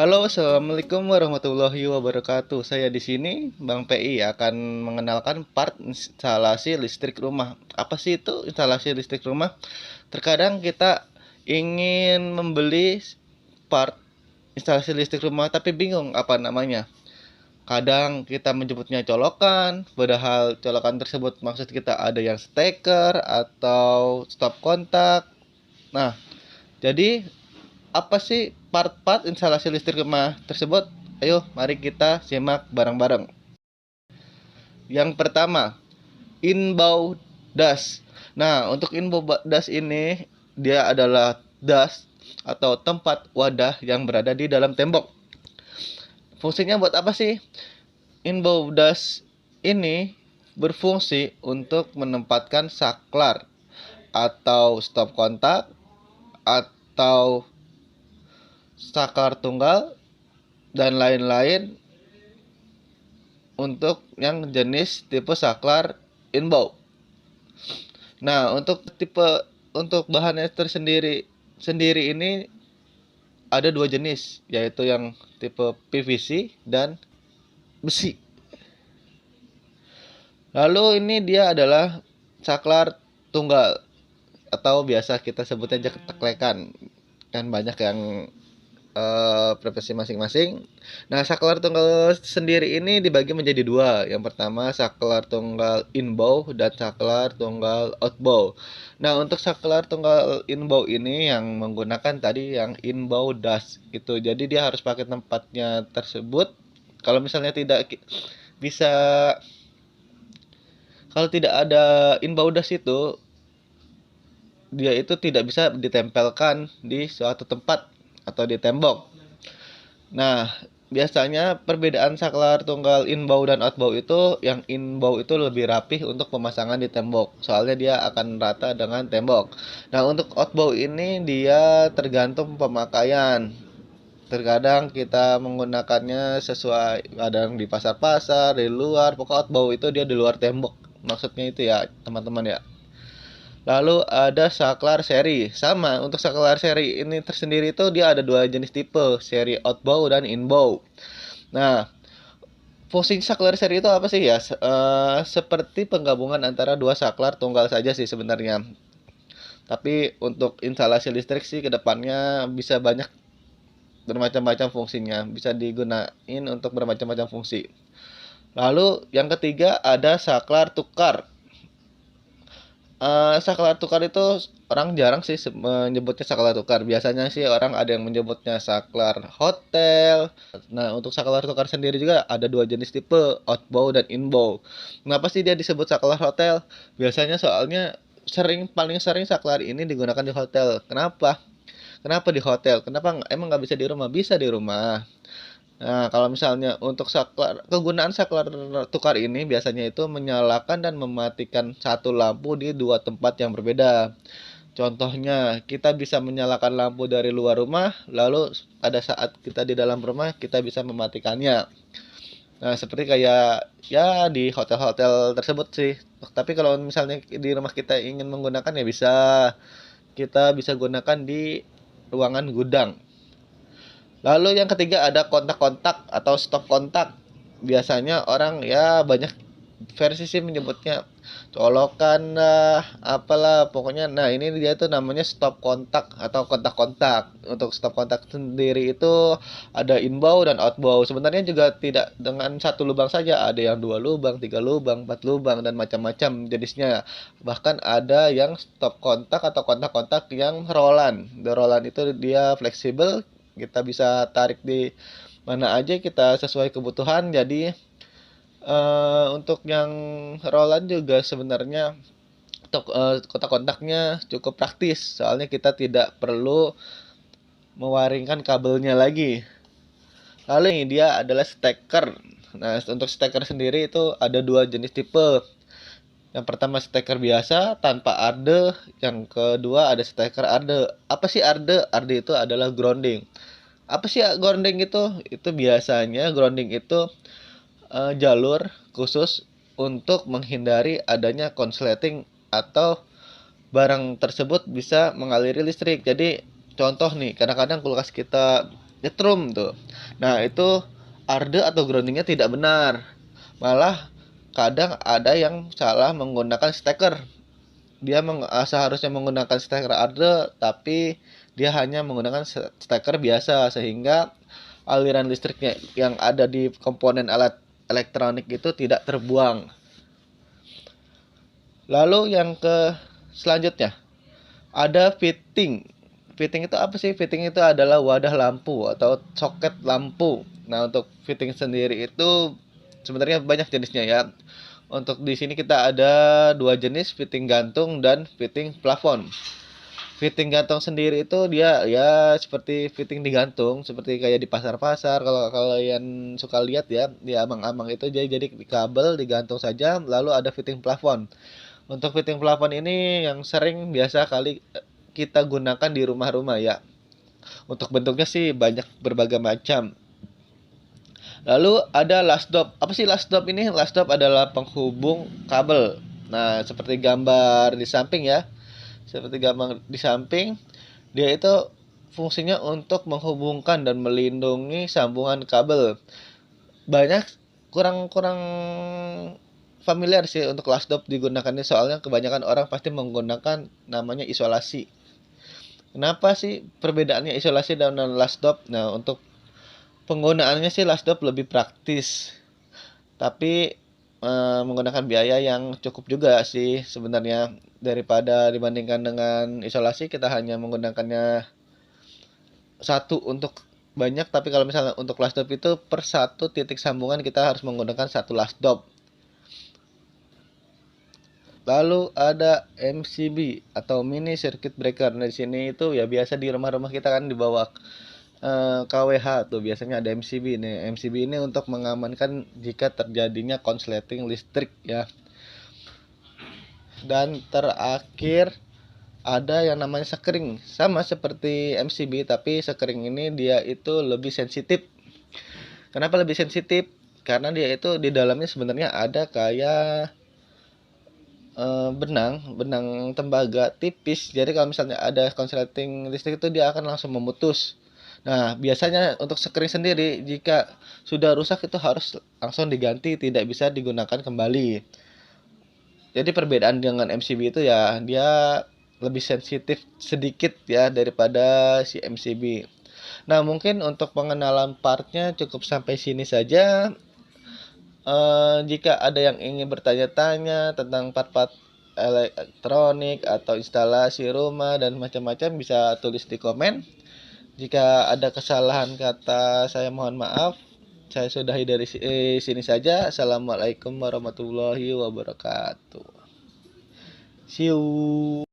Halo, assalamualaikum warahmatullahi wabarakatuh. Saya di sini, Bang PI akan mengenalkan part instalasi listrik rumah. Apa sih itu instalasi listrik rumah? Terkadang kita ingin membeli part instalasi listrik rumah, tapi bingung apa namanya. Kadang kita menyebutnya colokan, padahal colokan tersebut maksud kita ada yang steker atau stop kontak. Nah, jadi apa sih part-part instalasi listrik rumah tersebut? Ayo, mari kita simak bareng-bareng. Yang pertama, inbound das. Nah, untuk inbound das ini dia adalah das atau tempat wadah yang berada di dalam tembok. Fungsinya buat apa sih? Inbound das ini berfungsi untuk menempatkan saklar atau stop kontak atau saklar tunggal dan lain-lain untuk yang jenis tipe saklar inbound. Nah, untuk bahannya sendiri ini ada dua jenis, yaitu yang tipe PVC dan besi. Lalu ini dia adalah saklar tunggal atau biasa kita sebutnya ceklek-ceklekan. Kan banyak yang preferensi masing-masing. Nah, saklar tunggal sendiri ini dibagi menjadi dua. Yang pertama saklar tunggal inbound dan saklar tunggal outbound. Nah, untuk saklar tunggal inbound ini yang menggunakan tadi yang inbound das gitu. Jadi dia harus pakai tempatnya tersebut. Kalau misalnya tidak bisa, kalau tidak ada inbound das itu, dia itu tidak bisa ditempelkan di suatu tempat atau di tembok. Nah, biasanya perbedaan saklar tunggal inbound dan outbound itu, yang inbound itu lebih rapih untuk pemasangan di tembok. Soalnya dia akan rata dengan tembok. Nah, untuk outbound ini dia tergantung pemakaian. Terkadang kita menggunakannya sesuai, kadang di pasar-pasar, di luar. Pokok outbound itu dia di luar tembok. Maksudnya itu ya, teman-teman ya. Lalu ada saklar seri. Sama, untuk saklar seri ini tersendiri itu dia ada dua jenis tipe, seri outbound dan inbound. Nah, fungsi saklar seri itu apa sih ya? Seperti penggabungan antara dua saklar tunggal saja sih sebenarnya. Tapi untuk instalasi listrik sih kedepannya bisa banyak bermacam-macam fungsinya, bisa digunain untuk bermacam-macam fungsi. Lalu yang ketiga ada saklar tukar. Saklar tukar itu orang jarang sih menyebutnya saklar tukar. Biasanya sih orang ada yang menyebutnya saklar hotel. Nah, untuk saklar tukar sendiri juga ada dua jenis tipe, outbound dan inbound. Kenapa sih dia disebut saklar hotel? Biasanya soalnya paling sering saklar ini digunakan di hotel. Kenapa? Kenapa di hotel? Kenapa emang nggak bisa di rumah? Bisa di rumah. Nah, kalau misalnya untuk kegunaan saklar tukar ini biasanya itu menyalakan dan mematikan satu lampu di dua tempat yang berbeda. Contohnya, kita bisa menyalakan lampu dari luar rumah, lalu pada saat kita di dalam rumah kita bisa mematikannya. Nah, seperti kayak ya di hotel-hotel tersebut sih. Tapi kalau misalnya di rumah kita ingin menggunakan ya bisa, kita bisa gunakan di ruangan gudang. Lalu yang ketiga ada kontak-kontak atau stop kontak. Biasanya orang ya banyak versi sih menyebutnya colokan lah, apalah pokoknya. Nah, ini dia tuh namanya stop kontak atau kontak-kontak. Untuk stop kontak sendiri itu ada inbound dan outbound. Sebenarnya juga tidak dengan satu lubang saja, ada yang dua lubang, tiga lubang, empat lubang dan macam-macam jenisnya. Bahkan ada yang stop kontak atau kontak-kontak yang rollan. The rollan itu dia fleksibel, kita bisa tarik di mana aja kita sesuai kebutuhan. Jadi untuk yang rollan juga sebenarnya untuk kotak kontaknya cukup praktis, soalnya kita tidak perlu mewaringkan kabelnya lagi. Lalu ini dia adalah steker. Nah, untuk steker sendiri itu ada dua jenis tipe. Yang pertama steker biasa tanpa arde, yang kedua ada steker arde. Apa sih arde? Arde itu adalah grounding. Apa sih grounding itu? Itu biasanya grounding itu jalur khusus untuk menghindari adanya konsleting atau barang tersebut bisa mengaliri listrik. Jadi contoh nih, kadang-kadang kulkas kita nyetrum tuh. Nah, itu arde atau groundingnya tidak benar. Malah kadang ada yang salah menggunakan steker. Dia seharusnya menggunakan steker arde, tapi dia hanya menggunakan steker biasa, sehingga aliran listriknya yang ada di komponen alat elektronik itu tidak terbuang. Lalu yang ke selanjutnya ada fitting. Fitting itu apa sih? Fitting itu adalah wadah lampu atau soket lampu. Nah, untuk fitting sendiri itu sebenarnya banyak jenisnya ya. Untuk di sini kita ada dua jenis, fitting gantung dan fitting plafon. Fitting gantung sendiri itu dia ya seperti fitting digantung, seperti kayak di pasar-pasar. Kalau kalian suka lihat ya, di abang-abang itu jadi di kabel digantung saja, lalu ada fitting plafon. Untuk fitting plafon ini yang sering biasa kali kita gunakan di rumah-rumah ya. Untuk bentuknya sih banyak berbagai macam. Lalu ada lasdop. Apa sih lasdop ini? Lasdop adalah penghubung kabel. Nah, seperti gambar di samping ya. Seperti gambar di samping, dia itu fungsinya untuk menghubungkan dan melindungi sambungan kabel. Banyak kurang-kurang familiar sih untuk lasdop digunakannya, soalnya kebanyakan orang pasti menggunakan namanya isolasi. Kenapa sih perbedaannya isolasi dan lasdop? Nah, untuk penggunaannya sih lasdop lebih praktis, tapi menggunakan biaya yang cukup juga sih sebenarnya, daripada dibandingkan dengan isolasi kita hanya menggunakannya satu untuk banyak, tapi kalau misalnya untuk lasdop itu per satu titik sambungan kita harus menggunakan satu lasdop. Lalu ada MCB atau mini circuit breaker. Nah, di sini itu ya biasa di rumah-rumah kita kan di bawah KWH tuh biasanya ada MCB nih. MCB ini untuk mengamankan jika terjadinya konsleting listrik ya. Dan terakhir ada yang namanya sekring, sama seperti MCB tapi sekring ini dia itu lebih sensitif. Kenapa lebih sensitif? Karena dia itu di dalamnya sebenarnya ada kayak benang tembaga tipis. Jadi kalau misalnya ada konsleting listrik itu dia akan langsung memutus. Nah, biasanya untuk sekring sendiri jika sudah rusak itu harus langsung diganti, tidak bisa digunakan kembali. Jadi perbedaan dengan MCB itu ya dia lebih sensitif sedikit ya daripada si MCB. Nah, mungkin untuk pengenalan partnya cukup sampai sini saja. Jika ada yang ingin bertanya-tanya tentang part-part elektronik atau instalasi rumah dan macam-macam bisa tulis di komen. Jika ada kesalahan kata saya mohon maaf. Saya sudahi dari sini saja. Assalamualaikum warahmatullahi wabarakatuh. See you.